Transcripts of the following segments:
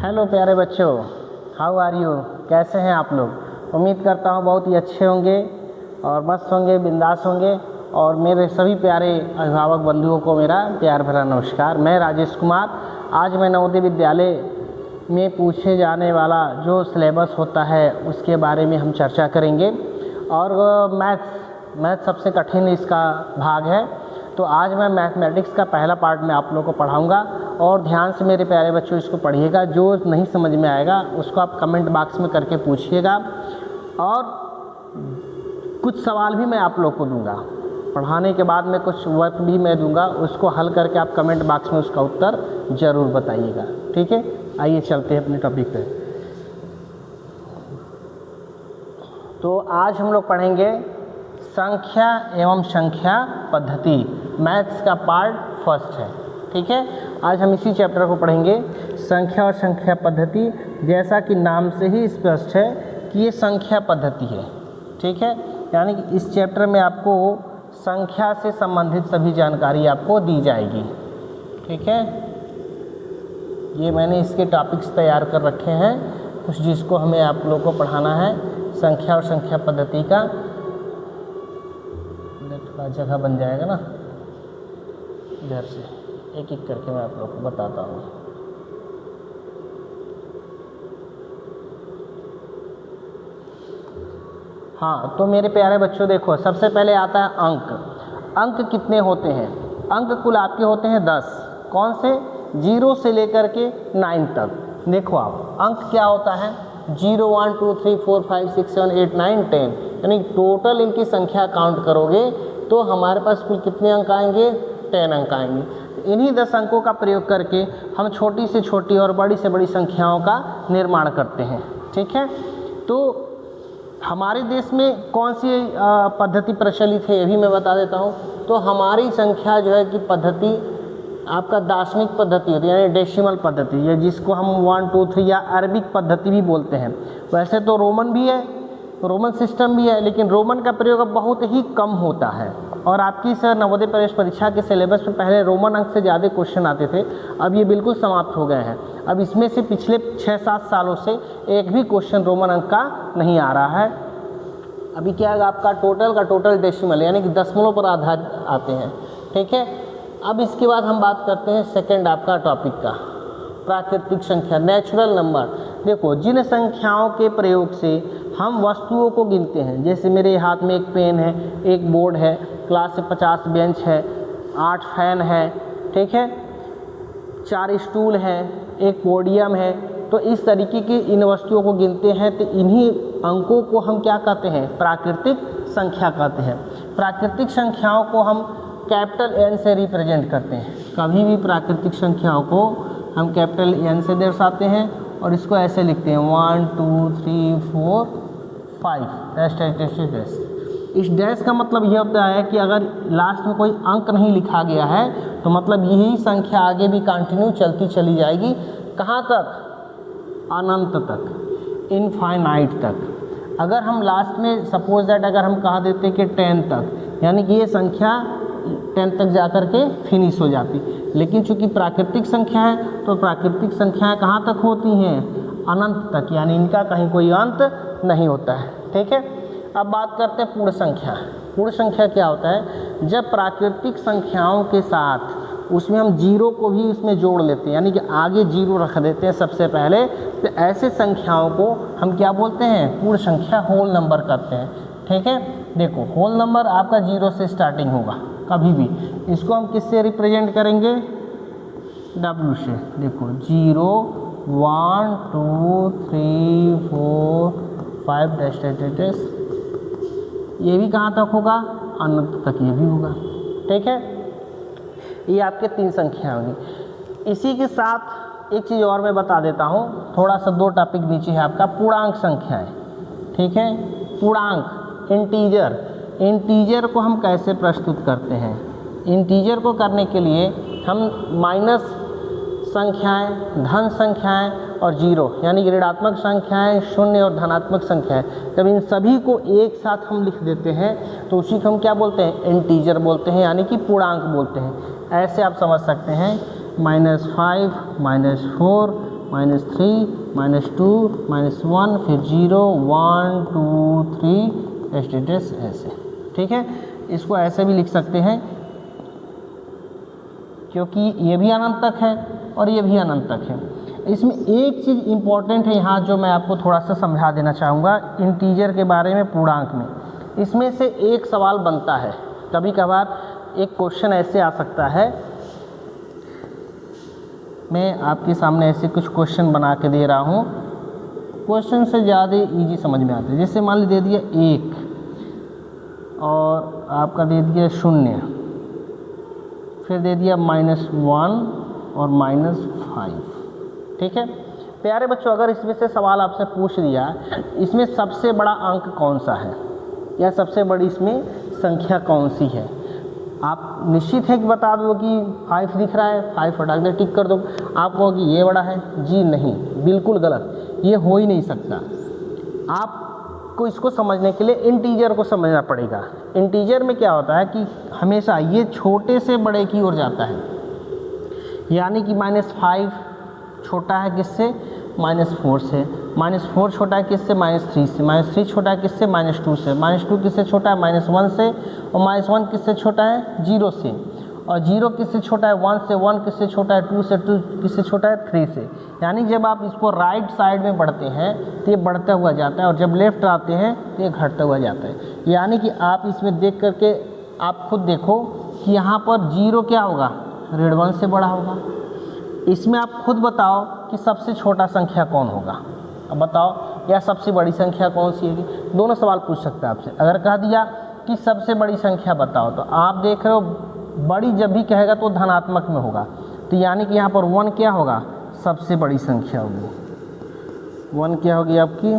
Hello प्यारे बच्चों, how are you? कैसे हैं आप लोग? उम्मीद करता हूँ बहुत ही अच्छे होंगे और मस्त होंगे, बिंदास होंगे। और मेरे सभी प्यारे अभिभावक बंधुओं को मेरा प्यार भरा नमस्कार। मैं राजेश कुमार। आज मैं नवोदय विद्यालय में पूछे जाने वाला जो सिलेबस होता है उसके बारे में हम चर्चा करेंगे। और मैथ्स सबसे कठिन इसका भाग है, तो आज मैं मैथमेटिक्स का पहला पार्ट में आप लोगों को पढ़ाऊंगा। और ध्यान से मेरे प्यारे बच्चों इसको पढ़िएगा। जो नहीं समझ में आएगा उसको आप कमेंट बॉक्स में करके पूछिएगा, और कुछ सवाल भी मैं आप लोग को दूंगा। पढ़ाने के बाद में कुछ वर्क भी मैं दूंगा, उसको हल करके आप कमेंट बॉक्स में उसका उत्तर ज़रूर बताइएगा। ठीक है, आइए चलते हैं अपने टॉपिक पे। तो आज हम लोग पढ़ेंगे संख्या एवं संख्या पद्धति। मैथ्स का पार्ट फर्स्ट है। ठीक है, आज हम इसी चैप्टर को पढ़ेंगे, संख्या और संख्या पद्धति। जैसा कि नाम से ही स्पष्ट है कि ये संख्या पद्धति है। ठीक है, यानी कि इस चैप्टर में आपको संख्या से संबंधित सभी जानकारी आपको दी जाएगी। ठीक है, ये मैंने इसके टॉपिक्स तैयार कर रखे हैं कुछ, जिसको हमें आप लोगों को पढ़ाना है। संख्या और संख्या पद्धति का थोड़ा जगह बन जाएगा ना, इधर से एक एक करके मैं आप लोग को बताता हूँ। हाँ, तो मेरे प्यारे बच्चों देखो, सबसे पहले आता है अंक। अंक कितने होते हैं? अंक कुल आपके होते हैं 10। कौन से? 0 से लेकर के 9 तक। देखो आप, अंक क्या होता है? 0 1 2 3 4 5 6 7 8 9 10, यानी टोटल इनकी संख्या काउंट करोगे तो हमारे पास कुल कितने अंक आएंगे? 10 अंक आएंगे। इन्हीं 10 अंकों का प्रयोग करके हम छोटी से छोटी और बड़ी से बड़ी संख्याओं का निर्माण करते हैं। ठीक है, तो हमारे देश में कौन सी पद्धति प्रचलित है ये भी मैं बता देता हूँ। तो हमारी संख्या जो है कि पद्धति आपका दाशमिक पद्धति होती है, यानी डेसिमल पद्धति, या जिसको हम 1 2 3 या अरबिक पद्धति भी बोलते हैं। वैसे तो रोमन भी है, रोमन सिस्टम भी है, लेकिन रोमन का प्रयोग अब बहुत ही कम होता है। और आपकी इस नवोदय प्रवेश परीक्षा के सिलेबस में पहले रोमन अंक से ज़्यादा क्वेश्चन आते थे, अब ये बिल्कुल समाप्त हो गए हैं। अब इसमें से पिछले 6-7 सालों से एक भी क्वेश्चन रोमन अंक का नहीं आ रहा है। अभी क्या है, आपका टोटल डेसिमल यानी कि दशमलव पर आधारित आते हैं। ठीक है, अब इसके बाद हम बात करते हैं सेकंड आपका टॉपिक का, प्राकृतिक संख्या, नेचुरल नंबर। देखो, जिन संख्याओं के प्रयोग से हम वस्तुओं को गिनते हैं, जैसे मेरे हाथ में एक पेन है, एक बोर्ड है, क्लास से 50 बेंच है, 8 फैन है, ठीक है, 4 स्टूल हैं, एक पोडियम है। तो इस तरीके की इन वस्तुओं को गिनते हैं, तो इन्हीं अंकों को हम क्या कहते हैं? प्राकृतिक संख्या कहते हैं। प्राकृतिक संख्याओं को हम कैपिटल N से रिप्रेजेंट करते हैं। कभी भी प्राकृतिक संख्याओं को हम कैपिटल N से दर्शाते हैं और इसको ऐसे लिखते हैं 1 2 3 4 5 डैश। इस डैश का मतलब यह होता है कि अगर लास्ट में कोई अंक नहीं लिखा गया है तो मतलब यही संख्या आगे भी कंटिन्यू चलती चली जाएगी। कहाँ तक? अनंत तक, इनफाइनाइट तक। अगर हम लास्ट में सपोज दैट अगर हम कहा देते कि 10 तक, यानी कि ये संख्या 10 तक जाकर के फिनिश हो जाती। लेकिन चूंकि प्राकृतिक संख्या है तो प्राकृतिक संख्याएं कहाँ तक होती हैं? अनंत तक, यानी इनका कहीं कोई अंत नहीं होता है। ठीक है, अब बात करते हैं पूर्ण संख्या। पूर्ण संख्या क्या होता है? जब प्राकृतिक संख्याओं के साथ उसमें हम 0 को भी उसमें जोड़ लेते हैं, यानी कि आगे 0 रख देते हैं सबसे पहले, तो ऐसे संख्याओं को हम क्या बोलते हैं? पूर्ण संख्या, होल नंबर कहते हैं। ठीक है, देखो होल नंबर आपका 0 से स्टार्टिंग होगा कभी भी। इसको हम किससे रिप्रेजेंट करेंगे? W से। देखो 0 1 2 3 4 5 डैश। ये भी कहाँ तक होगा? अनंत तक ये भी होगा। ठीक है, ये आपके 3 संख्या होंगी। इसी के साथ एक चीज़ और मैं बता देता हूँ, थोड़ा सा 2 टॉपिक नीचे है आपका, पूर्णांक संख्याएं। ठीक है, पूर्णांक, इंटीजर को हम कैसे प्रस्तुत करते हैं? इंटीजर को करने के लिए हम माइनस संख्याएं, धन संख्याएं और 0 यानी ऋणात्मक संख्याएं, शून्य और धनात्मक संख्याएं, जब इन सभी को एक साथ हम लिख देते हैं तो उसी को हम क्या बोलते हैं? इंटीजर बोलते हैं, यानी कि पूर्णांक बोलते हैं। ऐसे आप समझ सकते हैं -5, -4 -3 -2 -1 फिर 0 1 2 3 एस्टेटस ऐसे, ठीक है। इसको ऐसे भी लिख सकते हैं क्योंकि ये भी अनंत तक है और ये भी अनंत तक है। इसमें एक चीज़ इम्पॉर्टेंट है यहाँ जो मैं आपको थोड़ा सा समझा देना चाहूँगा इंटीजर के बारे में, पूर्णांक में। इसमें से एक सवाल बनता है, कभी कभार एक क्वेश्चन ऐसे आ सकता है, मैं आपके सामने ऐसे कुछ क्वेश्चन बना के दे रहा हूँ, क्वेश्चन से ज़्यादा इजी समझ में आते हैं। जैसे मान ली दे दिया 1 और आपका दे दिया 0, फिर दे दिया -1 और -5, ठीक है। प्यारे बच्चों, अगर इसमें से सवाल आपसे पूछ दिया इसमें सबसे बड़ा अंक कौन सा है या सबसे बड़ी इसमें संख्या कौन सी है, आप निश्चित है कि बता दो कि 5 दिख रहा है, 5 हटा के टिक कर दो। आप कहो कि ये बड़ा है, जी नहीं, बिल्कुल गलत, ये हो ही नहीं सकता। आपको इसको समझने के लिए इंटीजर को समझना पड़ेगा। इंटीजर में क्या होता है कि हमेशा ये छोटे से बड़े की ओर जाता है, यानी कि -5 छोटा है किससे, -4 से, -4 छोटा है किससे, -3 से, -3 छोटा है किससे, -2 से, -2 किससे छोटा है, -1 से, और -1 किससे छोटा है, 0 से, और 0 किससे छोटा है, 1 से, 1 किससे छोटा है, 2 से, 2 किससे छोटा है, 3 से। यानी जब आप इसको राइट साइड में बढ़ते हैं तो ये बढ़ता हुआ जाता है और जब लेफ्ट आते हैं तो ये घटता हुआ जाता है। यानी कि आप इसमें देख करके आप खुद देखो कि यहाँ पर 0 क्या होगा, ऋण 1 से बड़ा होगा। इसमें आप खुद बताओ कि सबसे छोटा संख्या कौन होगा, अब बताओ, या सबसे बड़ी संख्या कौन सी है। दोनों सवाल पूछ सकता है आपसे। अगर कह दिया कि सबसे बड़ी संख्या बताओ, तो आप देख रहे हो बड़ी जब भी कहेगा तो धनात्मक में होगा, तो यानी कि यहाँ पर 1 क्या होगा, सबसे बड़ी संख्या होगी। 1 क्या होगी आपकी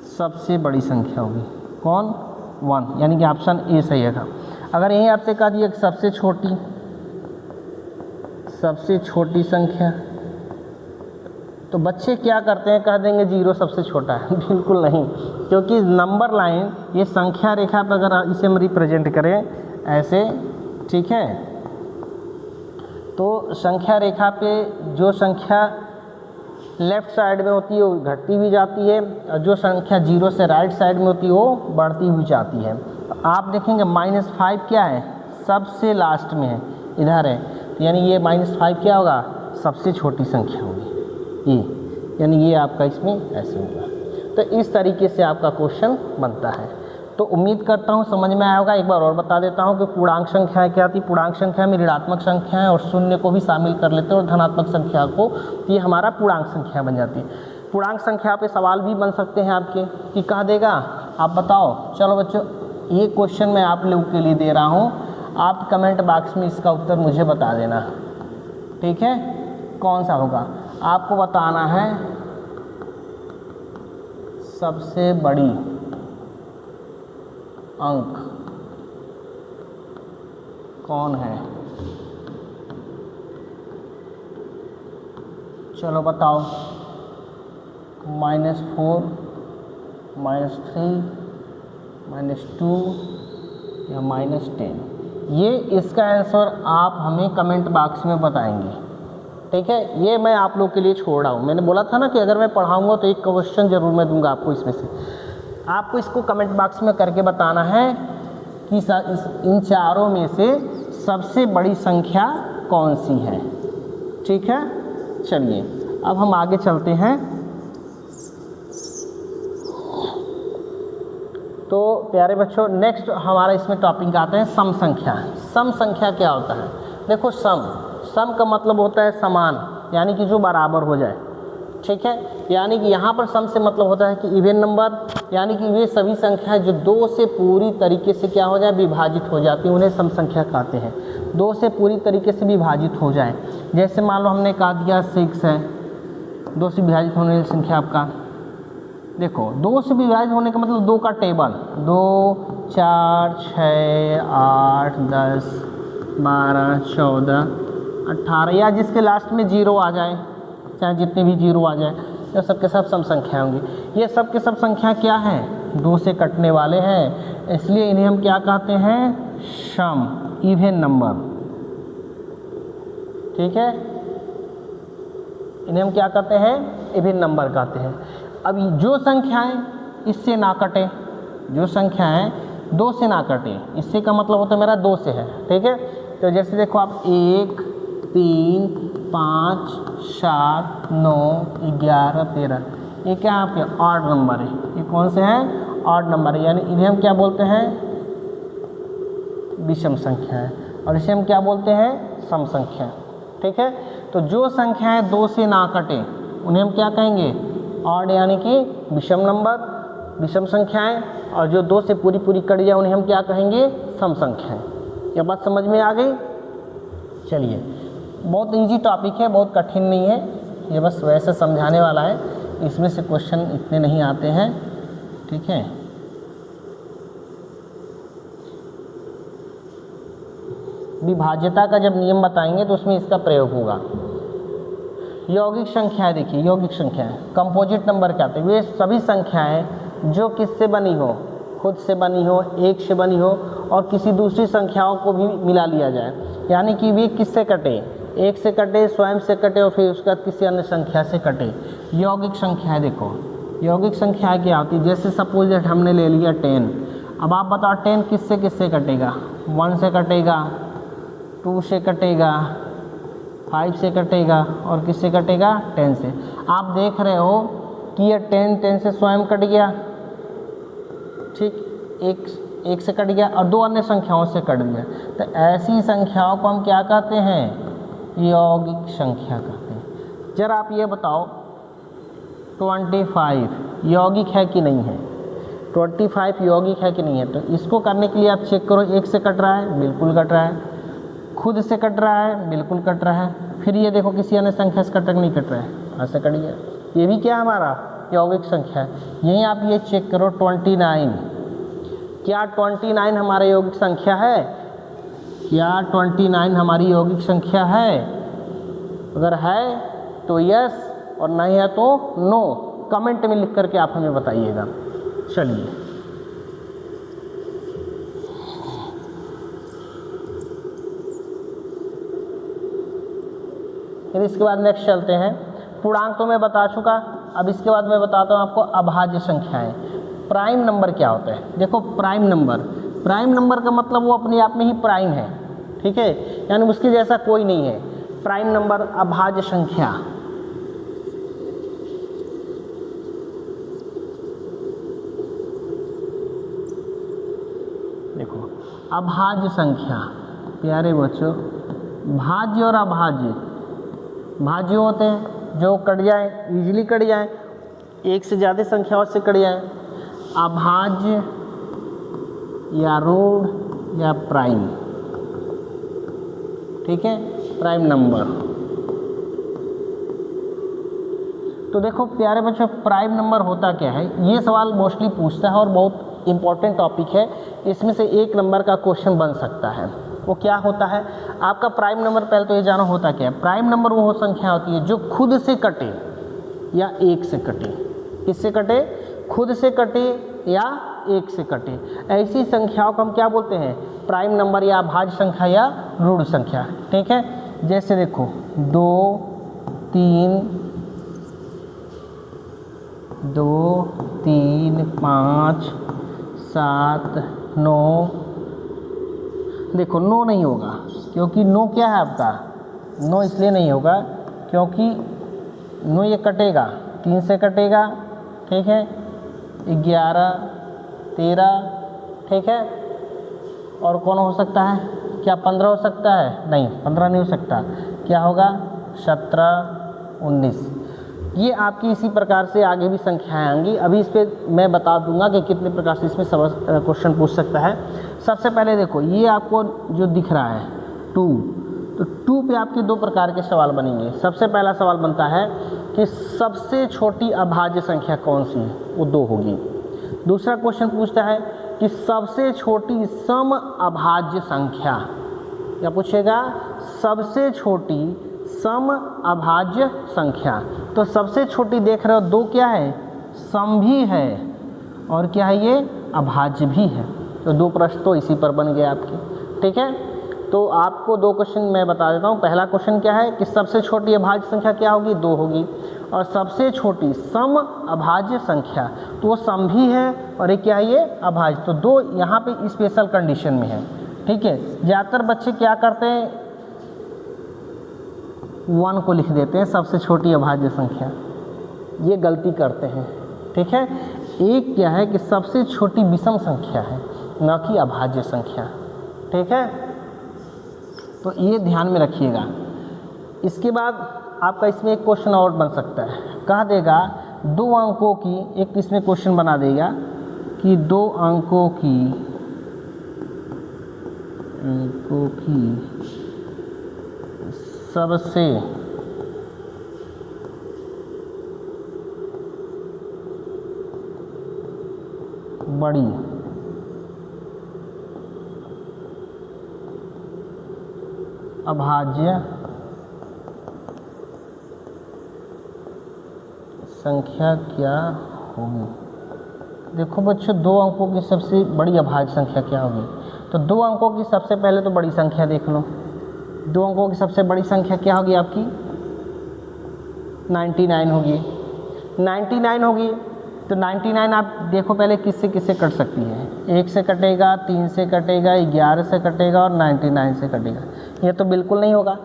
सबसे बड़ी संख्या होगी, कौन, 1, यानी कि ऑप्शन ए सही है। अगर यही आपसे कह दिया कि सबसे छोटी संख्या, तो बच्चे क्या करते हैं, कह देंगे 0 सबसे छोटा है। बिल्कुल नहीं, क्योंकि नंबर लाइन ये संख्या रेखा पर अगर इसे हम रिप्रेजेंट करें ऐसे, ठीक है, तो संख्या रेखा पे जो संख्या लेफ़्ट साइड में होती है वो घटती भी जाती है और जो संख्या 0 से राइट साइड में होती है वो बढ़ती हुई जाती है। आप देखेंगे -5 क्या है, सबसे लास्ट में है, इधर है, यानी ये -5 क्या होगा, सबसे छोटी संख्या होगी ये, यानी ये आपका इसमें ऐसे होगा। तो इस तरीके से आपका क्वेश्चन बनता है। तो उम्मीद करता हूँ समझ में आया होगा। एक बार और बता देता हूँ कि पूर्णांक संख्याएँ क्या थी। पूर्णांक संख्या में ऋणात्मक संख्या है और शून्य को भी शामिल कर लेते हैं और धनात्मक संख्या को, तो ये हमारा पूर्णांक संख्या बन जाती है। पूर्णांक संख्या पे सवाल भी बन सकते हैं आपके कि कह देगा, आप बताओ। चलो बच्चों, ये क्वेश्चन मैं आप लोगों के लिए दे रहा हूँ, आप कमेंट बॉक्स में इसका उत्तर मुझे बता देना, ठीक है, कौन सा होगा। आपको बताना है सबसे बड़ी अंक कौन है, चलो बताओ। -4, -3, -2 या -10, ये इसका आंसर आप हमें कमेंट बॉक्स में बताएंगे, ठीक है। ये मैं आप लोग के लिए छोड़ रहा हूँ। मैंने बोला था ना कि अगर मैं पढ़ाऊँगा तो एक क्वेश्चन ज़रूर मैं दूंगा आपको इसमें से। आपको इसको कमेंट बॉक्स में करके बताना है कि इन चारों में से सबसे बड़ी संख्या कौन सी है, ठीक है। चलिए अब हम आगे चलते हैं। तो प्यारे बच्चों, नेक्स्ट हमारा इसमें टॉपिक आता है सम संख्या। सम संख्या क्या होता है, देखो सम का मतलब होता है समान, यानी कि जो बराबर हो जाए, ठीक है। यानी कि यहाँ पर सम से मतलब होता है कि इवन नंबर, यानी कि वे सभी संख्याएं जो 2 से पूरी तरीके से क्या हो जाए, विभाजित हो जाती हैं, उन्हें सम संख्या कहते हैं। 2 से पूरी तरीके से विभाजित हो जाए, जैसे मान लो हमने कहा दिया 6 है, 2 से विभाजित होने वाली संख्या आपका, देखो 2 से विभाजित होने का मतलब 2 का टेबल, 2, 4, 6, 8, 10, 12, 14, 18, या जिसके लास्ट में 0 आ जाए, चाहे जितने भी 0 आ जाए, तो सबके सब सम संख्या होंगी। ये सब के सब संख्या क्या हैं, 2 से कटने वाले हैं, इसलिए इन्हें हम क्या कहते हैं, सम, इवन नंबर, ठीक है। इन्हें हम क्या कहते हैं, इवन नंबर कहते हैं। अब जो संख्याएं इससे ना कटे, जो संख्याएं 2 से ना कटे, इससे का मतलब होता है मेरा 2 से है, ठीक है। तो जैसे देखो आप 1, 3, 5, 7, 9, 11, 13, ये क्या है आपके ऑड नंबर है। ये कौन से हैं, ऑड नंबर है, यानी इन्हें हम क्या बोलते हैं, विषम संख्या है, और इसे हम क्या बोलते हैं, सम संख्या, ठीक है। तो जो संख्याएं 2 से ना कटे उन्हें हम क्या कहेंगे, ऑड यानी कि विषम नंबर, विषम संख्याएं, और जो 2 से पूरी पूरी कट जाए उन्हें हम क्या कहेंगे, सम संख्याएं। यह बात समझ में आ गई। चलिए, बहुत इजी टॉपिक है, बहुत कठिन नहीं है, ये बस वैसे समझाने वाला है, इसमें से क्वेश्चन इतने नहीं आते हैं, ठीक है। विभाज्यता का जब नियम बताएंगे तो उसमें इसका प्रयोग होगा। यौगिक संख्याएं देखिए, यौगिक संख्याएं कंपोजिट नंबर क्या होते हैं, वे सभी संख्याएं जो किससे बनी हो, खुद से बनी हो, एक से बनी हो, और किसी दूसरी संख्याओं को भी मिला लिया जाए, यानी कि वे किससे कटे, एक से कटे, स्वयं से कटे, और फिर उसका किसी अन्य संख्या से कटे। यौगिक संख्याएं देखो, यौगिक संख्याएं क्या होती है, जैसे सपोज दैट हमने ले लिया 10, अब आप बताओ 10 किससे किससे कटेगा, 1 से कटेगा, 2 से कटेगा, 5 से कटेगा, और किससे कटेगा, 10 से। आप देख रहे हो कि ये 10 से स्वयं कट गया, ठीक, एक से कट गया, और 2 अन्य संख्याओं से कट गया। तो ऐसी संख्याओं को हम क्या कहते हैं, यौगिक संख्या कहते हैं। जरा आप ये बताओ 25 यौगिक है कि नहीं है, 25 यौगिक है कि नहीं है। तो इसको करने के लिए आप चेक करो, एक से कट रहा है, बिल्कुल कट रहा है, खुद से कट रहा है, बिल्कुल कट रहा है, फिर ये देखो किसी अन्य संख्या से कट नहीं कट रहा है, ऐसे कट गया, ये भी क्या हमारा यौगिक संख्या है। यहीं आप ये चेक करो 29, क्या 29 हमारा यौगिक संख्या है, क्या 29 हमारी यौगिक संख्या है, अगर है तो यस, और नहीं है तो नो। कमेंट में लिख करके आप हमें बताइएगा। चलिए, फिर इसके बाद नेक्स्ट चलते हैं, पूर्णांक तो मैं बता चुका, अब इसके बाद मैं बताता हूँ आपको अभाज्य संख्याएं। प्राइम नंबर क्या होता है, देखो प्राइम नंबर का मतलब वो अपने आप में ही प्राइम है, ठीक है, यानी उसके जैसा कोई नहीं है। प्राइम नंबर, अभाज्य संख्या, देखो अभाज्य संख्या, प्यारे बच्चों, भाज्य और अभाज्य, भाज्य होते हैं जो कट जाए, इजीली कट जाए, एक से ज़्यादा संख्याओं से कट जाए। अभाज्य या ऋण या प्राइम, ठीक है, प्राइम नंबर। तो देखो प्यारे बच्चों, प्राइम नंबर होता क्या है, ये सवाल मोस्टली पूछता है और बहुत इंपॉर्टेंट टॉपिक है, इसमें से 1 नंबर का क्वेश्चन बन सकता है। वो क्या होता है आपका प्राइम नंबर, पहले तो ये जानो होता क्या है। प्राइम नंबर वो संख्या होती है जो खुद से कटे या एक से कटे, किससे कटे, खुद से कटे या एक से कटे, ऐसी संख्याओं को हम क्या बोलते हैं, प्राइम नंबर या अभाज्य संख्या या ऋण संख्या, ठीक है। जैसे देखो 2, 3, 5, 7, 9, देखो 9 नहीं होगा, क्योंकि 9 क्या है आपका, 9 इसलिए नहीं होगा क्योंकि 9 ये कटेगा, 3 से कटेगा, ठीक है, 11, 13, ठीक है, और कौन हो सकता है, क्या 15 हो सकता है, नहीं 15 नहीं हो सकता, क्या होगा 17, 19। ये आपकी इसी प्रकार से आगे भी संख्याएं आएंगी। अभी इस पर मैं बता दूंगा कि कितने प्रकार से इसमें क्वेश्चन पूछ सकता है। सबसे पहले देखो ये आपको जो दिख रहा है 2, तो 2 पे आपके 2 प्रकार के सवाल बनेंगे। सबसे पहला सवाल बनता है कि सबसे छोटी अभाज्य संख्या कौन सी है, वो 2 होगी। दूसरा क्वेश्चन पूछता है कि सबसे छोटी सम अभाज्य संख्या, क्या पूछेगा, सबसे छोटी सम अभाज्य संख्या। तो सबसे छोटी देख रहे हो 2 क्या है, सम भी है और क्या है ये, अभाज्य भी है। तो 2 प्रश्न तो इसी पर बन गए आपके, ठीक है। तो आपको दो क्वेश्चन मैं बता देता हूँ। पहला क्वेश्चन क्या है कि सबसे छोटी अभाज्य संख्या क्या होगी, 2 होगी, और सबसे छोटी सम अभाज्य संख्या, तो वो सम भी है और एक क्या है, ये अभाज्य। तो 2 यहाँ पे स्पेशल कंडीशन में है, ठीक है। ज़्यादातर बच्चे क्या करते हैं, 1 को लिख देते हैं सबसे छोटी अभाज्य संख्या, ये गलती करते हैं, ठीक है। एक क्या है कि सबसे छोटी विषम संख्या है, न कि अभाज्य संख्या, ठीक है। तो ये ध्यान में रखिएगा। इसके बाद आपका इसमें एक क्वेश्चन और बन सकता है, कह देगा 2 अंकों की, एक इसमें क्वेश्चन बना देगा कि 2 अंकों की सबसे बड़ी अभाज्य संख्या क्या होगी। देखो बच्चों, 2 अंकों की सबसे बड़ी अभाज्य संख्या क्या होगी, तो 2 अंकों की सबसे पहले तो बड़ी संख्या देख लो। 2 अंकों की सबसे बड़ी संख्या क्या होगी आपकी, 99 होगी। 99 होगी तो 99 आप देखो पहले किससे किससे कट सकती है, 1 से कटेगा, 3 से कटेगा, 11 से कटेगा और 99 से कटेगा। ये तो बिल्कुल नहीं होगा।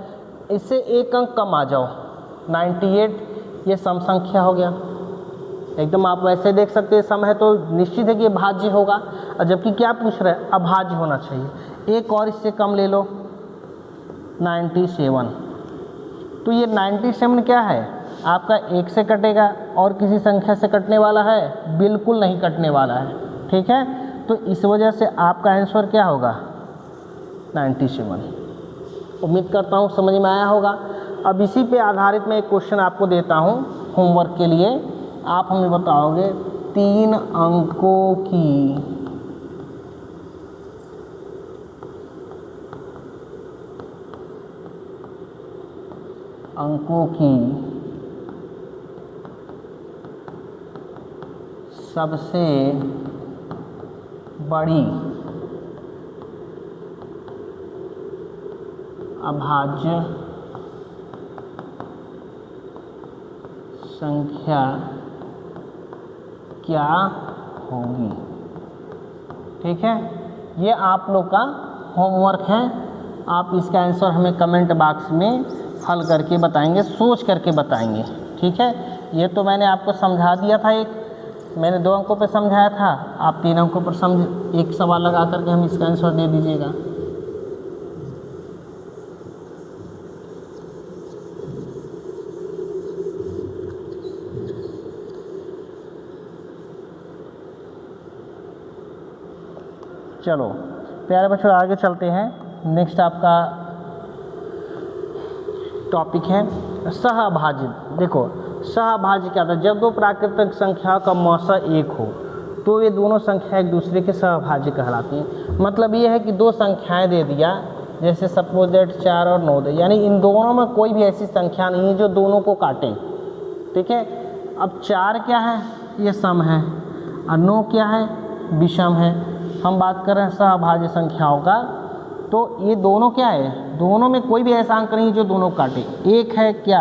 इससे एक अंक कम आ जाओ, 98, ये सम संख्या हो गया एकदम। आप वैसे देख सकते हैं सम है तो निश्चित है कि ये भाज्य होगा, और जबकि क्या पूछ रहे हैं, अभाज्य होना चाहिए। एक और इससे कम ले लो, 97। तो ये 97 क्या है आपका, 1 से कटेगा और किसी संख्या से कटने वाला है, बिल्कुल नहीं कटने वाला है, ठीक है। तो इस वजह से आपका आंसर क्या होगा, 97। उम्मीद करता हूँ समझ में आया होगा। अब इसी पे आधारित मैं एक क्वेश्चन आपको देता हूँ होमवर्क के लिए। आप हमें बताओगे 3 अंकों की सबसे बड़ी अभाज्य संख्या क्या होगी, ठीक है। ये आप लोग का होमवर्क है। आप इसका आंसर हमें कमेंट बॉक्स में हल करके बताएंगे, सोच करके बताएंगे, ठीक है। ये तो मैंने आपको समझा दिया था, मैंने 2 अंकों पे समझाया था, आप 3 अंकों पर समझ, एक सवाल लगा करके हम इसका आंसर दे दीजिएगा। चलो प्यारे बच्चों, आगे चलते हैं। नेक्स्ट आपका टॉपिक है सहअभाज्य। देखो सहअभाज्य क्या था, जब 2 प्राकृतिक संख्या का मौसा 1 हो तो ये दोनों संख्या एक दूसरे के सहअभाज्य कहलाती हैं। मतलब ये है कि 2 संख्याएं दे दिया, जैसे सपोज दैट 4 और 9 दे, यानी इन दोनों में कोई भी ऐसी संख्या नहीं है जो दोनों को काटे, ठीक है। अब 4 क्या है, ये सम है, और 9 क्या है, विषम है। हम बात कर रहे हैं सहअभाज्य संख्याओं का, तो ये दोनों क्या है, दोनों में कोई भी ऐसा अंक नहीं जो दोनों काटे। एक है क्या,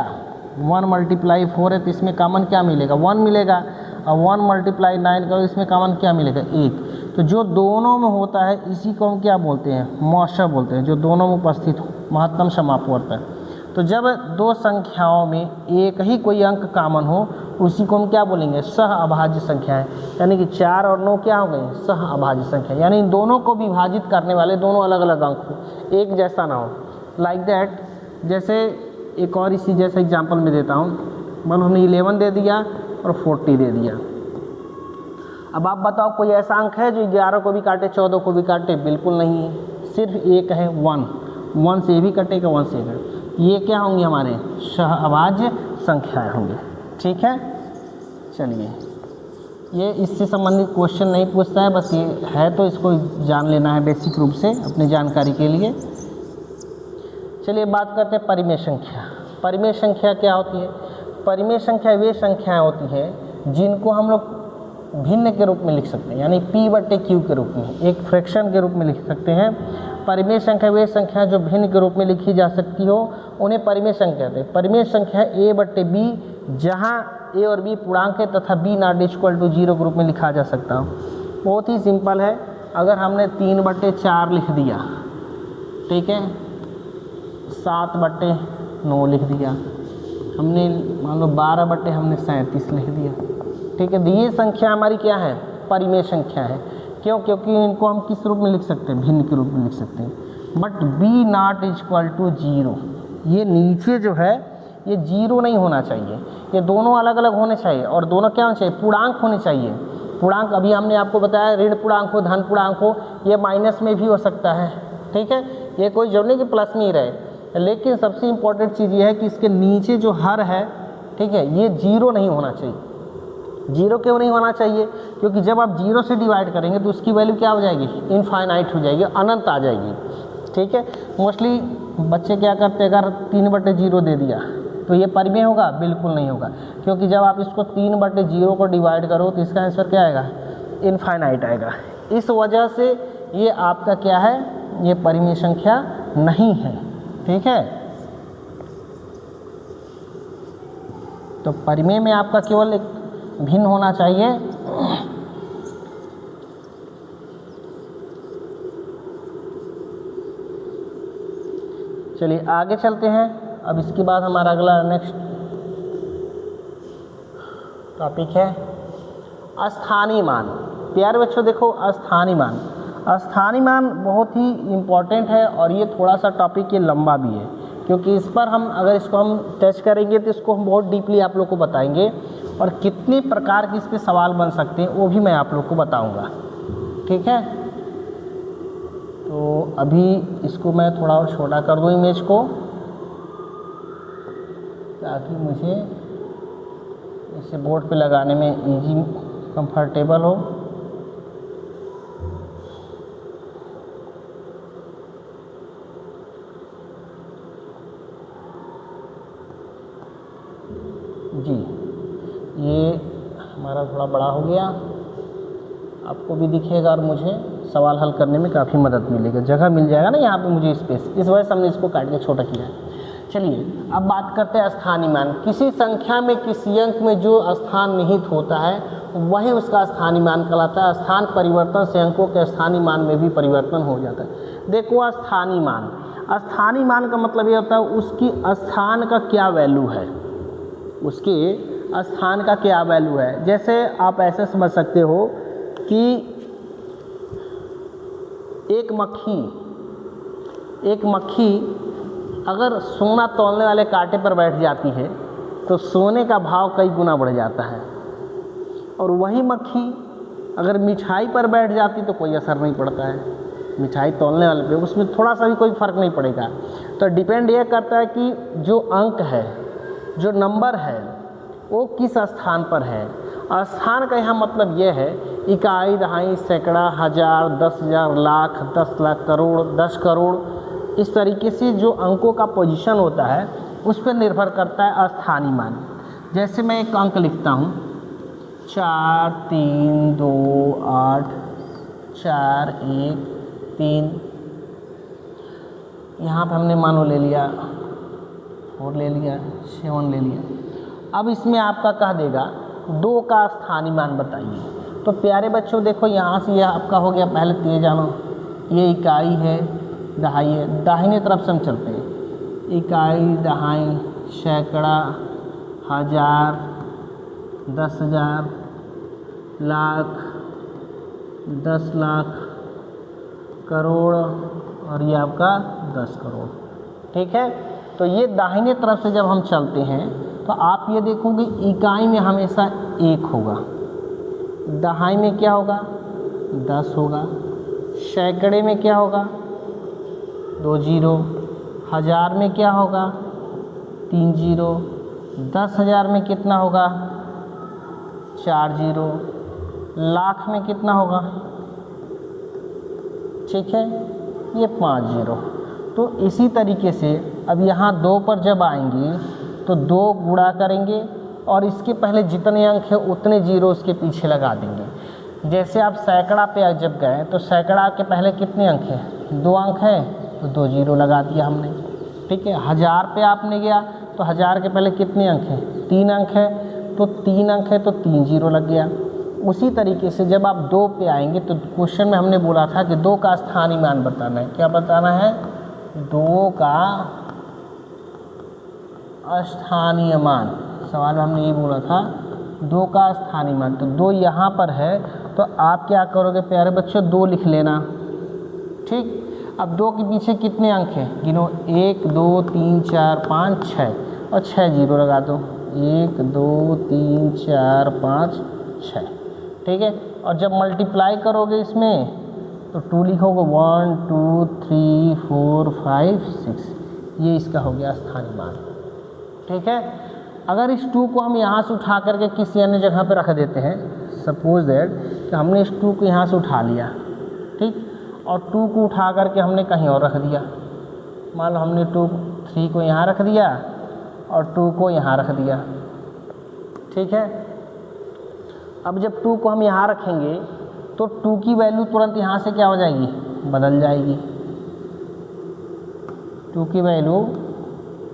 1 × 4 है, तो इसमें कॉमन क्या मिलेगा, 1 मिलेगा। और 1 × 9 करो, इसमें कॉमन क्या मिलेगा, 1। तो जो दोनों में होता है इसी को हम क्या बोलते हैं, मौसा बोलते हैं, जो दोनों में उपस्थित हो, महत्तम समापवर्त है। तो जब 2 संख्याओं में एक ही कोई अंक कॉमन हो, उसी को हम क्या बोलेंगे, सहअभाज्य संख्या है। यानी कि 4 और 9 क्या हो गए, सहअभाज्य संख्या, यानी इन दोनों को विभाजित करने वाले दोनों अलग अलग अंक हो, एक जैसा ना हो। लाइक दैट, जैसे एक और इसी जैसा एग्जांपल में देता हूँ, मान हमने 11 दे दिया और 40 दे दिया। अब आप बताओ कोई ऐसा अंक है जो 11 को भी काटे, 14 को भी काटे, बिल्कुल नहीं है। सिर्फ एक है 1 से भी कटेगा, 1 से कटेगा। ये क्या होंगे, हमारे सहअभाज्य संख्याएं होंगी, ठीक है। चलिए, ये इससे संबंधित क्वेश्चन नहीं पूछता है, बस ये है तो इसको जान लेना है बेसिक रूप से अपनी जानकारी के लिए। चलिए बात करते हैं परिमेय संख्या। परिमेय संख्या क्या होती है, परिमेय संख्या वे संख्याएं होती हैं जिनको हम लोग भिन्न के रूप में लिख सकते हैं, यानी P/Q के रूप में, एक फ्रैक्शन के रूप में लिख सकते हैं। परिमेय संख्या वे संख्या जो भिन्न के रूप में लिखी जा सकती हो उन्हें परिमेय संख्या कहते हैं। परिमेय संख्या a/b जहाँ a और b पूर्णांक है तथा b ≠ = 0 के रूप में लिखा जा सकता हो। बहुत ही सिंपल है। अगर हमने 3/4 लिख दिया, ठीक है, 7/9 लिख दिया, हमने मान लो 12/37 लिख दिया, ठीक है, तो ये संख्या हमारी क्या है? परिमेय संख्या है। क्यों? क्योंकि इनको हम किस रूप में लिख सकते हैं? भिन्न के रूप में लिख सकते हैं। बट b ≠ = 0, ये नीचे जो है ये 0 नहीं होना चाहिए, ये दोनों अलग अलग होने चाहिए और दोनों क्या होने चाहिए? पूर्णांक होने चाहिए। पूर्णांक अभी हमने आपको बताया ऋण पूर्णांक हो, धन पूर्णांक हो, ये माइनस में भी हो सकता है, ठीक है, ये कोई जरूरी नहीं कि प्लस में ही रहे। लेकिन सबसे इम्पोर्टेंट चीज़ ये है कि इसके नीचे जो हर है, ठीक है, ये 0 नहीं होना चाहिए। 0 क्यों नहीं होना चाहिए? क्योंकि जब आप 0 से डिवाइड करेंगे तो उसकी वैल्यू क्या हो जाएगी? इनफाइनाइट हो जाएगी, अनंत आ जाएगी, ठीक है। मोस्टली बच्चे क्या करते हैं, अगर 3/0 दे दिया तो ये परिमेय होगा? बिल्कुल नहीं होगा, क्योंकि जब आप इसको 3/0 को डिवाइड करो तो इसका आंसर क्या आएगा? इनफाइनाइट आएगा। इस वजह से ये आपका क्या है? ये परिमेय संख्या नहीं है, ठीक है। तो परिमेय में आपका केवल एक भिन्न होना चाहिए। चलिए आगे चलते हैं। अब इसके बाद हमारा अगला नेक्स्ट टॉपिक है अस्थानी मान। प्यारे बच्चों देखो, अस्थानी मान, अस्थानी मान बहुत ही इम्पॉर्टेंट है और ये थोड़ा सा टॉपिक ये लंबा भी है, क्योंकि इस पर हम अगर इसको हम टच करेंगे तो इसको हम बहुत डीपली आप लोग को बताएंगे और कितने प्रकार के इस पे सवाल बन सकते हैं वो भी मैं आप लोग को बताऊंगा, ठीक है। तो अभी इसको मैं थोड़ा और छोटा कर दूँ इमेज को, ताकि मुझे इसे बोर्ड पे लगाने में इजी कंफर्टेबल हो। जी, ये हमारा थोड़ा बड़ा हो गया, आपको भी दिखेगा और मुझे सवाल हल करने में काफ़ी मदद मिलेगी, जगह मिल जाएगा ना यहाँ पे मुझे स्पेस, इस वजह से हमने इसको काट के छोटा किया है। चलिए अब बात करते हैं स्थानीय मान। किसी संख्या में किसी अंक में जो स्थान निहित होता है वही उसका स्थानीय मान कहलाता है। स्थान परिवर्तन से अंकों के स्थानीय मान में भी परिवर्तन हो जाता है। देखो स्थानीय मान, स्थानीय मान का मतलब ये होता है उसकी स्थान का क्या वैल्यू है, उसके स्थान का क्या वैल्यू है। जैसे आप ऐसे समझ सकते हो कि एक मक्खी अगर सोना तौलने वाले कांटे पर बैठ जाती है तो सोने का भाव कई गुना बढ़ जाता है, और वही मक्खी अगर मिठाई पर बैठ जाती तो कोई असर नहीं पड़ता है, मिठाई तौलने वाले पे उसमें थोड़ा सा भी कोई फ़र्क नहीं पड़ेगा। तो डिपेंड ये करता है कि जो अंक है, जो नंबर है, वो किस स्थान पर है। स्थान का यहाँ मतलब ये है इकाई, दहाई, सैकड़ा, हज़ार, 10,000, लाख, 10 लाख, करोड़, 10 करोड़, इस तरीके से जो अंकों का पोजीशन होता है उस पर निर्भर करता है स्थानीय मान। जैसे मैं एक अंक लिखता हूँ 4 3 2 8 4 1 3, यहाँ पे हमने मानो ले लिया 4 ले लिया, 7 ले लिया। अब इसमें आपका कह देगा 2 का स्थानीय मान बताइए। तो प्यारे बच्चों देखो, यहाँ से यह आपका हो गया, पहले तो ये जानो ये इकाई है, दहाई है, दाहिने तरफ से हम चलते हैं। इकाई, दहाई, सैकड़ा, हज़ार, 10,000, लाख, 10 लाख, करोड़, और ये आपका 10 करोड़, ठीक है। तो ये दाहिने तरफ से जब हम चलते हैं तो आप ये देखोगे इकाई में हमेशा 1 होगा, दहाई में क्या होगा 10 होगा, सैकड़े में क्या होगा 2 जीरो, हज़ार में क्या होगा 3 जीरो, 10,000 में कितना होगा 4 जीरो, लाख में कितना होगा, ठीक है, ये 5 जीरो। तो इसी तरीके से अब यहाँ 2 पर जब आएंगे तो 2 गुणा करेंगे और इसके पहले जितने अंक हैं उतने जीरो उसके पीछे लगा देंगे। जैसे आप सैकड़ा पे जब गए तो सैकड़ा के पहले कितने अंक हैं 2 अंक है तो 2 जीरो लगा दिया हमने, ठीक है। 1000 पे आपने गया तो 1000 के पहले कितने अंक हैं, 3 अंक है, तो 3 अंक है तो 3 जीरो लग गया। उसी तरीके से जब आप 2 पे आएंगे तो क्वेश्चन में हमने बोला था कि 2 का स्थानीय मान बताना है। क्या बताना है, 2 का स्थानीय मान। सवाल में हमने ये बोला था 2 का स्थानीय मान, तो 2 यहाँ पर है तो आप क्या करोगे प्यारे बच्चों, 2 लिख लेना, ठीक। अब 2 के पीछे कितने अंक हैं, गिनो, 1 2 3 4 5 6 और 6 जीरो लगा दो, 1 2 3 4 5 6, ठीक है। और जब मल्टीप्लाई करोगे इसमें तो 2 लिखोगे, 1 2 3 4 5 6, ये इसका हो गया स्थानीय मान, ठीक है। अगर इस 2 को हम यहाँ से उठा करके किसी अन्य जगह पर रख देते हैं, सपोज दैट कि हमने इस 2 को यहाँ से उठा लिया, ठीक, और 2 को उठा करके हमने कहीं और रख दिया, मान लो हमने 3 को यहाँ रख दिया और 2 को यहाँ रख दिया, ठीक है। अब जब 2 को हम यहाँ रखेंगे तो 2 की वैल्यू तुरंत यहाँ से क्या हो जाएगी, बदल जाएगी। 2 की वैल्यू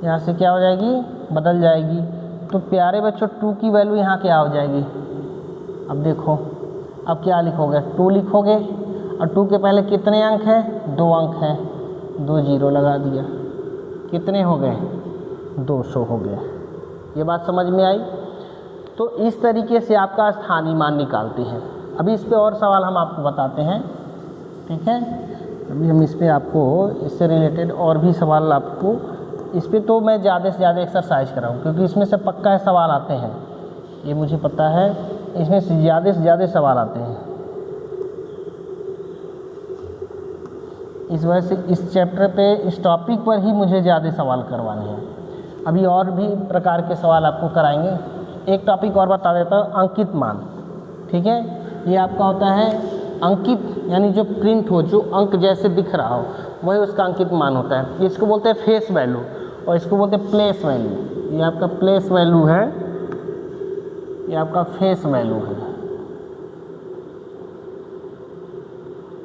यहाँ से क्या हो जाएगी, बदल जाएगी। तो प्यारे बच्चों 2 की वैल्यू यहाँ क्या हो जाएगी, अब देखो, अब क्या लिखोगे, 2 लिखोगे और 2 के पहले कितने अंक हैं, 2 अंक हैं, 2 जीरो लगा दिया, कितने हो गए, 200 हो गए। ये बात समझ में आई। तो इस तरीके से आपका स्थानीय मान निकालते हैं। अभी इस पे और सवाल हम आपको बताते हैं, ठीक है। अभी हम इस पे आपको इससे रिलेटेड और भी सवाल आपको, इस पे तो मैं ज़्यादा से ज़्यादा एक्सरसाइज कराऊँ क्योंकि इसमें से पक्का है सवाल आते हैं, ये मुझे पता है, इसमें से ज़्यादा सवाल आते हैं। इस वजह से इस चैप्टर पे, इस टॉपिक पर ही मुझे ज़्यादा सवाल करवाने हैं। अभी और भी प्रकार के सवाल आपको कराएंगे। एक टॉपिक और बता देता हूँ, अंकित मान, ठीक है। ये आपका होता है अंकित, यानी जो प्रिंट हो, जो अंक जैसे दिख रहा हो वही उसका अंकित मान होता है। इसको बोलते हैं फेस वैल्यू और इसको बोलते हैं प्लेस वैल्यू। ये आपका प्लेस वैल्यू है, ये आपका फेस वैल्यू है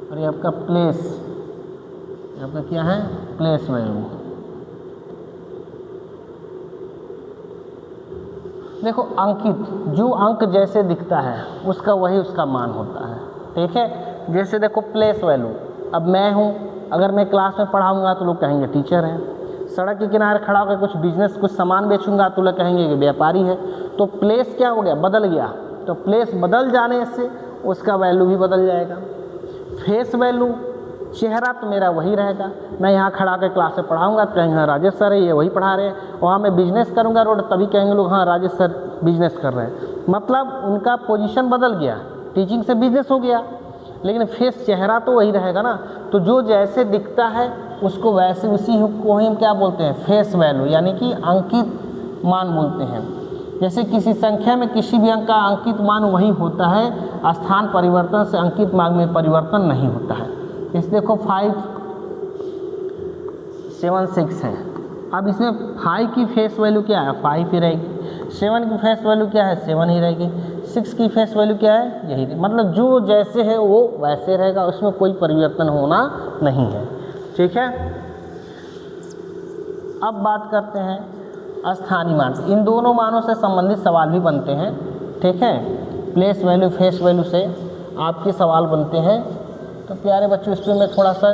और ये आपका प्लेस, ये आपका क्या है, प्लेस वैल्यू। देखो अंकित, जो अंक जैसे दिखता है उसका वही उसका मान होता है, ठीक है। जैसे देखो प्लेस वैल्यू, अब मैं हूँ, अगर मैं क्लास में पढ़ाऊँगा तो लोग कहेंगे टीचर है, सड़क के किनारे खड़ा होकर कुछ बिजनेस, कुछ सामान बेचूंगा तो लोग कहेंगे कि व्यापारी है। तो प्लेस क्या हो गया, बदल गया, तो प्लेस बदल जाने से उसका वैल्यू भी बदल जाएगा। फेस वैल्यू, चेहरा तो मेरा वही रहेगा, मैं यहाँ खड़ा कर क्लास में पढ़ाऊँगा तो कहेंगे हाँ राजेश सर है, ये वही पढ़ा रहे हैं। वहाँ मैं बिजनेस करूँगा रोड, तभी कहेंगे लोग हाँ राजेश सर बिजनेस कर रहे हैं। मतलब उनका पोजीशन बदल गया, टीचिंग से बिजनेस हो गया, लेकिन फेस, चेहरा तो वही रहेगा ना। तो जो जैसे दिखता है उसको वैसे, उसी को ही हम क्या बोलते हैं, फेस वैल्यू, यानी कि अंकित मान बोलते हैं। जैसे किसी संख्या में किसी भी अंक का अंकित मान वही होता है, स्थान परिवर्तन से अंकित मान में परिवर्तन नहीं होता है। इस देखो 5 7 6 है, अब इसमें 5 की फेस वैल्यू क्या है, 5 ही रहेगी। 7 की फेस वैल्यू क्या है, 7 ही रहेगी। 6 की फेस वैल्यू क्या है, यही, मतलब जो जैसे है वो वैसे रहेगा, उसमें कोई परिवर्तन होना नहीं है, ठीक है। अब बात करते हैं स्थानीय मान। इन दोनों मानों से संबंधित सवाल भी बनते हैं, ठीक है। प्लेस वैल्यू, फेस वैल्यू से आपके सवाल बनते हैं। तो प्यारे बच्चों, इस पर मैं थोड़ा सा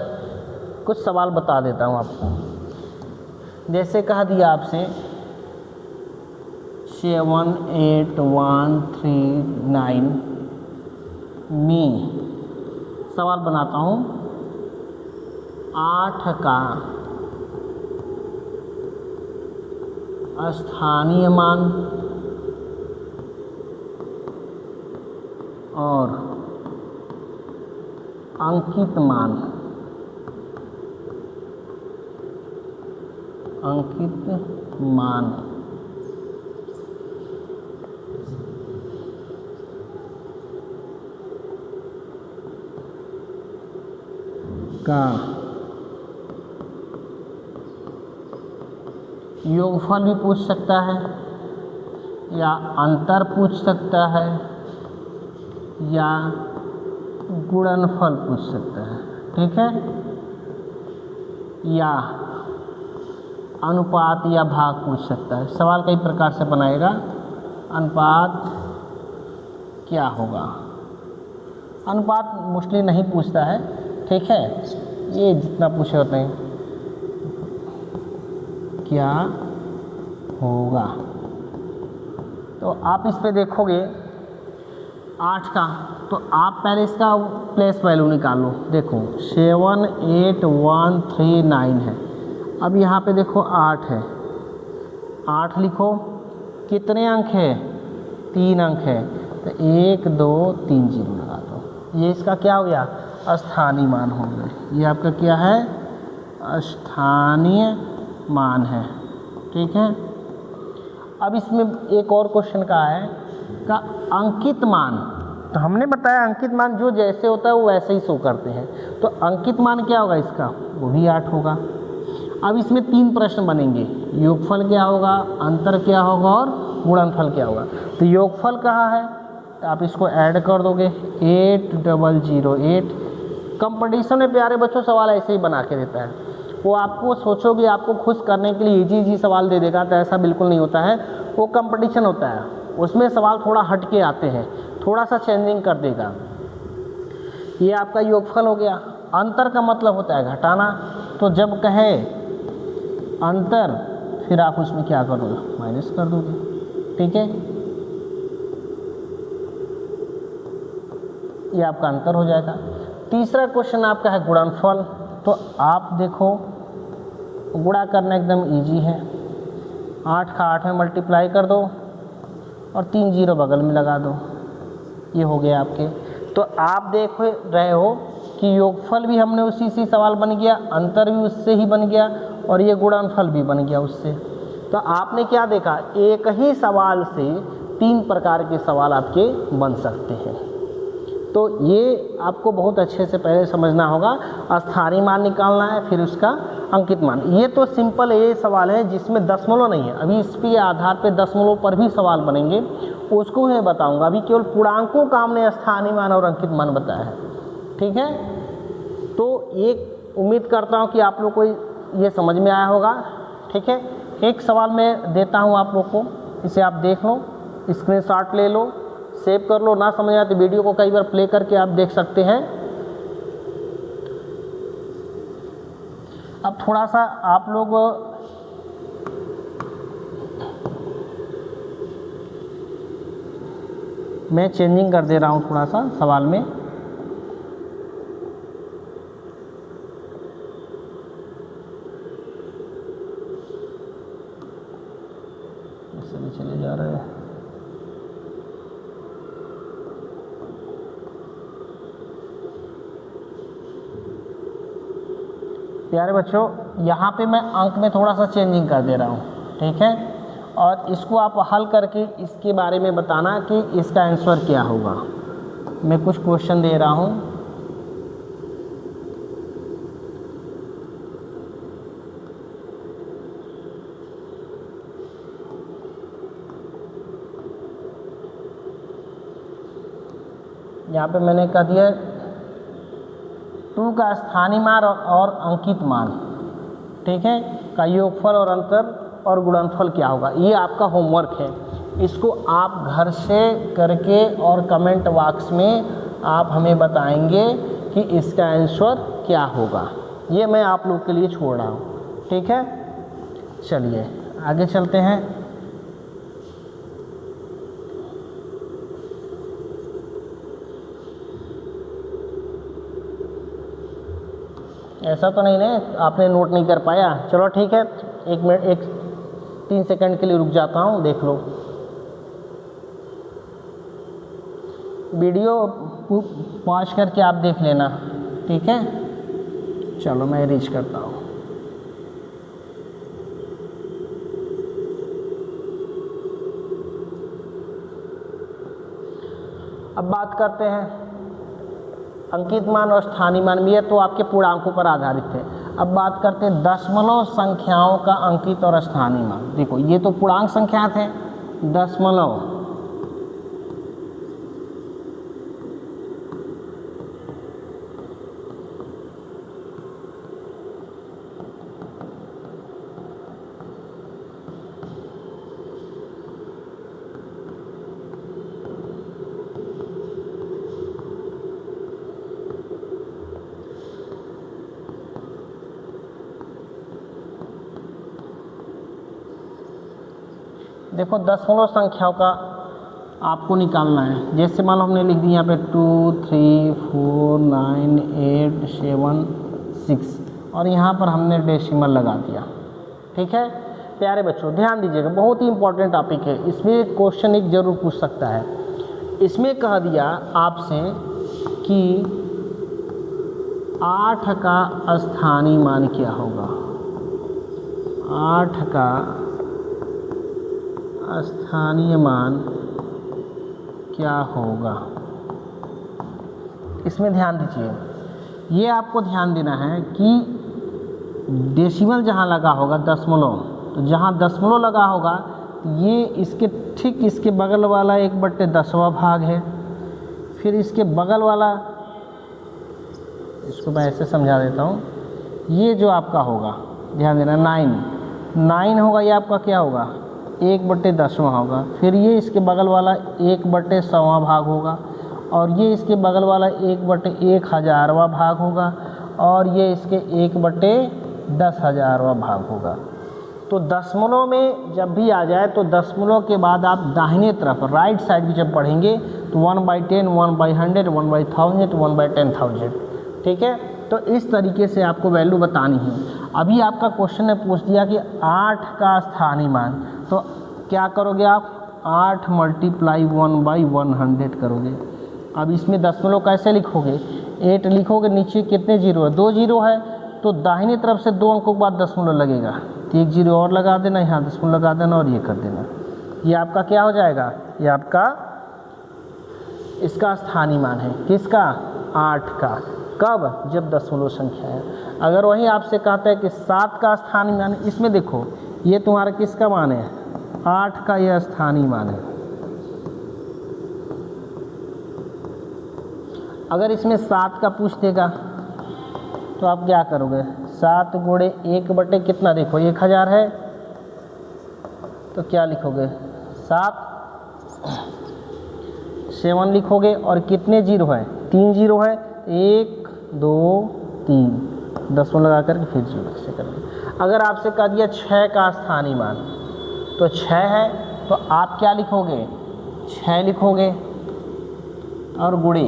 कुछ सवाल बता देता हूँ आपको। जैसे कहा दिया आपसे 7 8 1 3 9 मी, सवाल बनाता हूँ 8 का स्थानीय मान और अंकित मान, अंकित मान का योगफल भी पूछ सकता है, या अंतर पूछ सकता है, या गुणनफल पूछ सकता है, ठीक है। या अनुपात या भाग पूछ सकता है। सवाल कई प्रकार से बनाएगा। अनुपात क्या होगा, अनुपात मोस्टली नहीं पूछता है, ठीक है। ये जितना पूछे होते हैं, क्या होगा। तो आप इस पे देखोगे 8 का, तो आप पहले इसका प्लेस वैल्यू निकाल लो। देखो 78139 है। अब यहाँ पे देखो 8 है, 8 लिखो। कितने अंक है, 3 अंक है, तो 1 2 3 0 लगा दो। ये इसका क्या हो गया, स्थानीय मान हो गया। ये आपका क्या है, स्थानीय मान है, ठीक है। अब इसमें एक और क्वेश्चन का है का अंकित मान। तो हमने बताया अंकित मान जो जैसे होता है वो वैसे ही शो करते हैं। तो अंकित मान क्या होगा इसका, वो भी 8 होगा। अब इसमें 3 प्रश्न बनेंगे, योगफल क्या होगा, अंतर क्या होगा और गुणनफल क्या होगा। तो योगफल कहाँ है, तो आप इसको ऐड कर दोगे 8008। कंपटीशन में प्यारे बच्चों सवाल ऐसे ही बना के देता है। वो आपको सोचोगे आपको खुश करने के लिए इजी सवाल दे देगा, तो ऐसा बिल्कुल नहीं होता है। वो कंपटीशन होता है, उसमें सवाल थोड़ा हट के आते हैं, थोड़ा सा चेंजिंग कर देगा। ये आपका योगफल हो गया। अंतर का मतलब होता है घटाना। तो जब कहे अंतर, फिर आप उसमें क्या करोगे, माइनस कर दोगे, ठीक है। ये आपका अंतर हो जाएगा। तीसरा क्वेश्चन आपका है गुणनफल। तो आप देखो गुणा करना एकदम इजी है। 8 का 8 में मल्टीप्लाई कर दो और 3 0 बगल में लगा दो, ये हो गया आपके। तो आप देख रहे हो कि योगफल भी हमने उसी से सवाल बन गया, अंतर भी उससे ही बन गया और ये गुणनफल भी बन गया उससे। तो आपने क्या देखा, एक ही सवाल से 3 प्रकार के सवाल आपके बन सकते हैं। तो ये आपको बहुत अच्छे से पहले समझना होगा। स्थानीय मान निकालना है, फिर उसका अंकित मान। ये तो सिंपल ये सवाल है जिसमें दशमलव नहीं है। अभी इसके आधार पे दशमलव पर भी सवाल बनेंगे, उसको मैं बताऊंगा। अभी केवल पूर्णांकों का हमने स्थानीय मान और अंकित मान बताया है, ठीक है। तो ये उम्मीद करता हूँ कि आप लोग को ये समझ में आया होगा, ठीक है। एक सवाल मैं देता हूँ आप लोग को, इसे आप देख लो, स्क्रीनशॉट ले लो, सेव कर लो। ना समझ आए तो वीडियो को कई बार प्ले करके आप देख सकते हैं। अब थोड़ा सा आप लोग मैं चेंजिंग कर दे रहा हूँ थोड़ा सा सवाल में। ऐसे भी चले जा रहे हैं। प्यारे बच्चों, यहाँ पे मैं अंक में थोड़ा सा चेंजिंग कर दे रहा हूँ, ठीक है। और इसको आप हल करके इसके बारे में बताना कि इसका आंसर क्या होगा। मैं कुछ क्वेश्चन दे रहा हूँ। यहाँ पे मैंने कह दिया 2 का स्थानीय मान और अंकित मान, ठीक है, का योगफल और अंतर और गुणनफल क्या होगा। ये आपका होमवर्क है। इसको आप घर से करके और कमेंट बॉक्स में आप हमें बताएंगे कि इसका आंसर क्या होगा। ये मैं आप लोग के लिए छोड़ रहा हूँ, ठीक है। चलिए आगे चलते हैं। ऐसा तो नहीं है आपने नोट नहीं कर पाया, चलो ठीक है। 1 मिनट 3 सेकंड के लिए रुक जाता हूँ, देख लो वीडियो, पॉज करके आप देख लेना, ठीक है। चलो मैं रीच करता हूँ। अब बात करते हैं अंकित मान और स्थानीय मान में, तो आपके पूर्णांकों पर आधारित है। अब बात करते हैं दशमलव संख्याओं का अंकित और स्थानीय मान। देखो ये तो पूर्णांक संख्या थे, दशमलव, देखो दशमलव संख्याओं का आपको निकालना है। जैसे मान लो हमने लिख दिया यहाँ पे 2, 3, 4, 9, 8, 7, 6 और यहाँ पर हमने डेसिमल लगा दिया। ठीक है प्यारे बच्चों, ध्यान दीजिएगा, बहुत ही इंपॉर्टेंट टॉपिक है। इसमें क्वेश्चन एक जरूर पूछ सकता है। इसमें कह दिया आपसे कि 8 का स्थानीय मान क्या होगा। 8 का स्थानीय मान क्या होगा, इसमें ध्यान दीजिए। ये आपको ध्यान देना है कि डेसिमल जहाँ लगा होगा दशमलव, तो जहाँ दशमलव लगा होगा ये इसके ठीक इसके बगल वाला 1/10वां भाग है। फिर इसके बगल वाला, इसको मैं ऐसे समझा देता हूँ, ये जो आपका होगा ध्यान देना 9 होगा, ये आपका क्या होगा 1/10वां होगा। फिर ये इसके बगल वाला 1/100वां भाग होगा और ये इसके बगल वाला 1/1000वां भाग होगा और ये इसके 1/10,000वां भाग होगा। तो दशमलव में जब भी आ जाए तो दशमलव के बाद आप दाहिने तरफ राइट साइड भी जब पढ़ेंगे तो 1/10, 1/100, 1/1000, 1/10,000। ठीक है, तो इस तरीके से आपको वैल्यू बतानी है। अभी आपका क्वेश्चन ने पूछ दिया कि 8 का स्थानीय मान, तो क्या करोगे आप 8 × 1/100 करोगे। अब इसमें दशमलव कैसे लिखोगे, 8 लिखोगे, नीचे कितने जीरो है 2 जीरो है, तो दाहिनी तरफ से 2 अंकों के बाद दशमलव लगेगा, तो 1 जीरो और लगा देना, यहाँ दशमलव लगा देना और ये कर देना। ये आपका क्या हो जाएगा, ये आपका इसका स्थानीय मान है। किसका 8 का। कब, जब दशमलव संख्या है। अगर वही आपसे कहता है कि 7 का स्थानीय मान, इसमें देखो ये तुम्हारा किसका मान है 8 का, यह स्थानीय मान है। अगर इसमें 7 का पूछ देगा तो आप क्या करोगे, 7 × 1 कितना, देखो 1000 है, तो क्या लिखोगे 7 लिखोगे और कितने जीरो है 3 जीरो है, 1 2 3 दशमलव लगा करके फिर जीरो से करेंगे। अगर आपसे कह दिया 6 का स्थानीय मान, तो 6 है, तो आप क्या लिखोगे 6 लिखोगे और गुणे,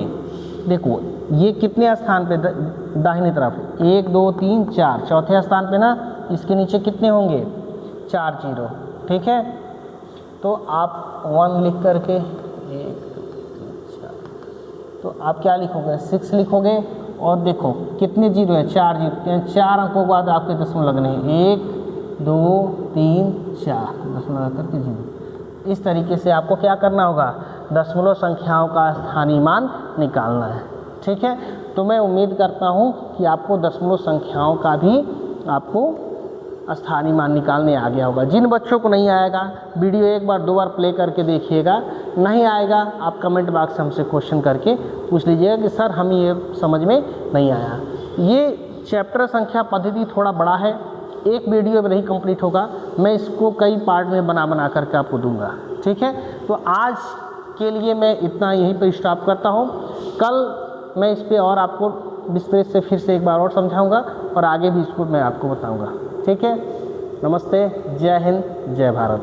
देखो ये कितने स्थान पे दाहिनी तरफ 1 2 3 4, चौथे स्थान पे ना, इसके नीचे कितने होंगे 4 जीरो। ठीक है, तो आप 1 लिख करके 1 2 3 4, तो आप क्या लिखोगे 6 लिखोगे और देखो कितने जीरो है 4 जीरो, 4 अंकों के बाद आपके दशमलव लगने हैं 1 2 3 4 दशमलव लगा करके जीरो। इस तरीके से आपको क्या करना होगा, दशमलव संख्याओं का स्थानीय मान निकालना है। ठीक है, तो मैं उम्मीद करता हूँ कि आपको दशमलव संख्याओं का भी आपको स्थानीय मान निकालने आ गया होगा। जिन बच्चों को नहीं आएगा वीडियो एक बार 2 बार प्ले करके देखिएगा, नहीं आएगा आप कमेंट बॉक्स से हमसे क्वेश्चन करके पूछ लीजिएगा कि सर हमें ये समझ में नहीं आया। ये चैप्टर संख्या पद्धति थोड़ा बड़ा है, एक वीडियो में नहीं कंप्लीट होगा, मैं इसको कई पार्ट में बना करके आपको दूंगा। ठीक है, तो आज के लिए मैं इतना यहीं पर स्टॉप करता हूँ। कल मैं इस पे और आपको विस्तृत से फिर से एक बार और समझाऊंगा और आगे भी इसको मैं आपको बताऊंगा। ठीक है, नमस्ते, जय हिंद, जय भारत।